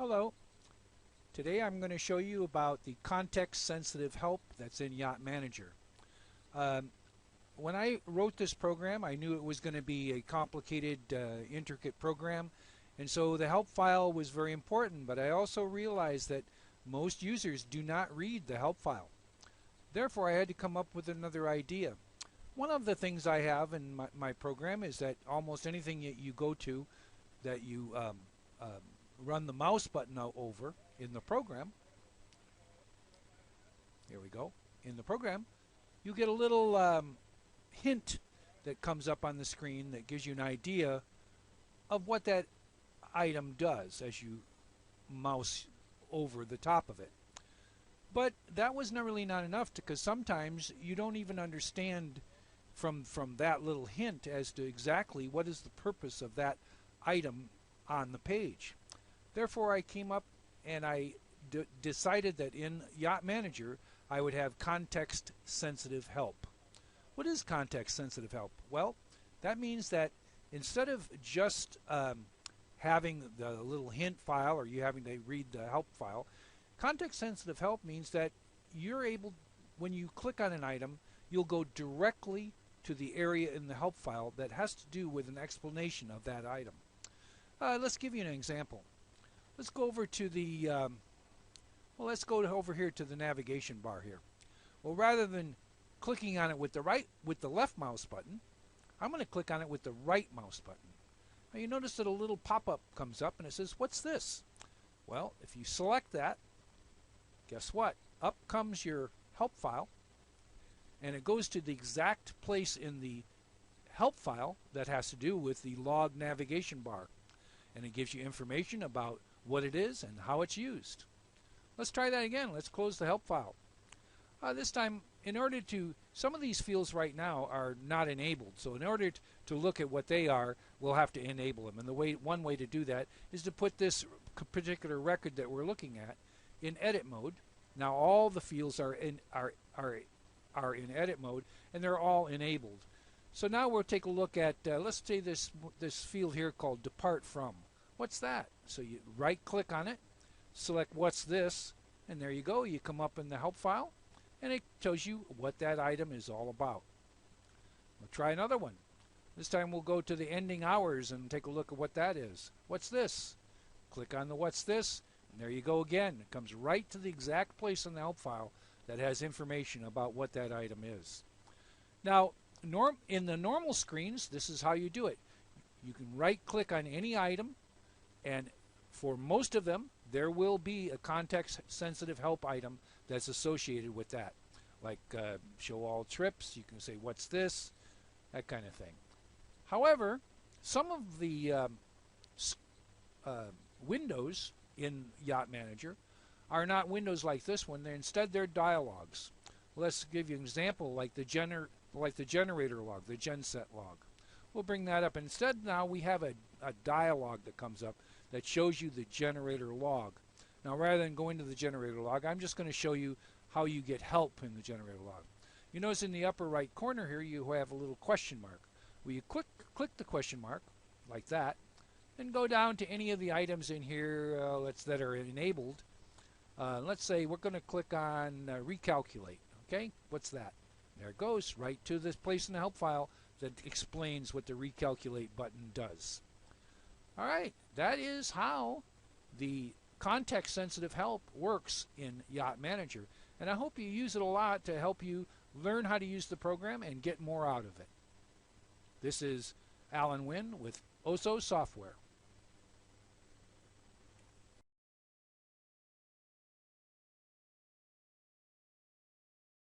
Hello. Today I'm going to show you about the context-sensitive help that's in Yacht Manager. Um, when I wrote this program, I knew it was going to be a complicated, intricate program, and so the help file was very important, but I also realized that most users do not read the help file. Therefore, I had to come up with another idea. One of the things I have in my program is that almost anything that you go to that you run the mouse button over in the program, here we go, in the program, you get a little hint that comes up on the screen that gives you an idea of what that item does as you mouse over the top of it. But that was really not enough, because sometimes you don't even understand from that little hint as to exactly what is the purpose of that item on the page. Therefore, I came up and I decided that in Yacht Manager I would have context-sensitive help. What is context-sensitive help? Well, that means that instead of just having the little hint file or you having to read the help file, context-sensitive help means that you're able, when you click on an item, you'll go directly to the area in the help file that has to do with an explanation of that item. Let's give you an example. Let's go over to the let's go over here to the navigation bar here. Well, rather than clicking on it with the left mouse button, I'm going to click on it with the right mouse button. Now you notice that a little pop-up comes up and it says, "What's this?" Well, if you select that, guess what? Up comes your help file, and it goes to the exact place in the help file that has to do with the log navigation bar, and it gives you information about what it is and how it's used. Let's try that again. Let's close the help file. This time, in order to, some of these fields right now are not enabled, so in order to look at what they are, we'll have to enable them. And one way to do that is to put this particular record that we're looking at in edit mode. Now all the fields are in edit mode, and they're all enabled. So now we'll take a look at, let's say this field here called Depart From. What's that? So you right click on it, select What's This, and there you go. You come up in the help file, and it tells you what that item is all about. We'll try another one. This time we'll go to the ending hours and take a look at what that is. What's this? Click on the What's This, and there you go again. It comes right to the exact place in the help file that has information about what that item is. Now, in the normal screens, this is how you do it. You can right click on any item, and for most of them there will be a context sensitive help item that's associated with that, like show all trips. You can say what's this, that kind of thing. However, some of the windows in Yacht Manager are not windows like this one. Instead they're dialogues. Let's give you an example, like the generator log, the genset log. We'll bring that up. Instead now we have a dialogue that comes up that shows you the generator log. Now rather than going to the generator log, I'm just going to show you how you get help in the generator log. You notice in the upper right corner here you have a little question mark. Well, you click the question mark like that, and go down to any of the items in here that are enabled. Let's say we're going to click on recalculate. Okay, what's that? There it goes, right to this place in the help file that explains what the recalculate button does. Alright, that is how the context-sensitive help works in Yacht Manager. And I hope you use it a lot to help you learn how to use the program and get more out of it. This is Alan Wynn with OSO Software.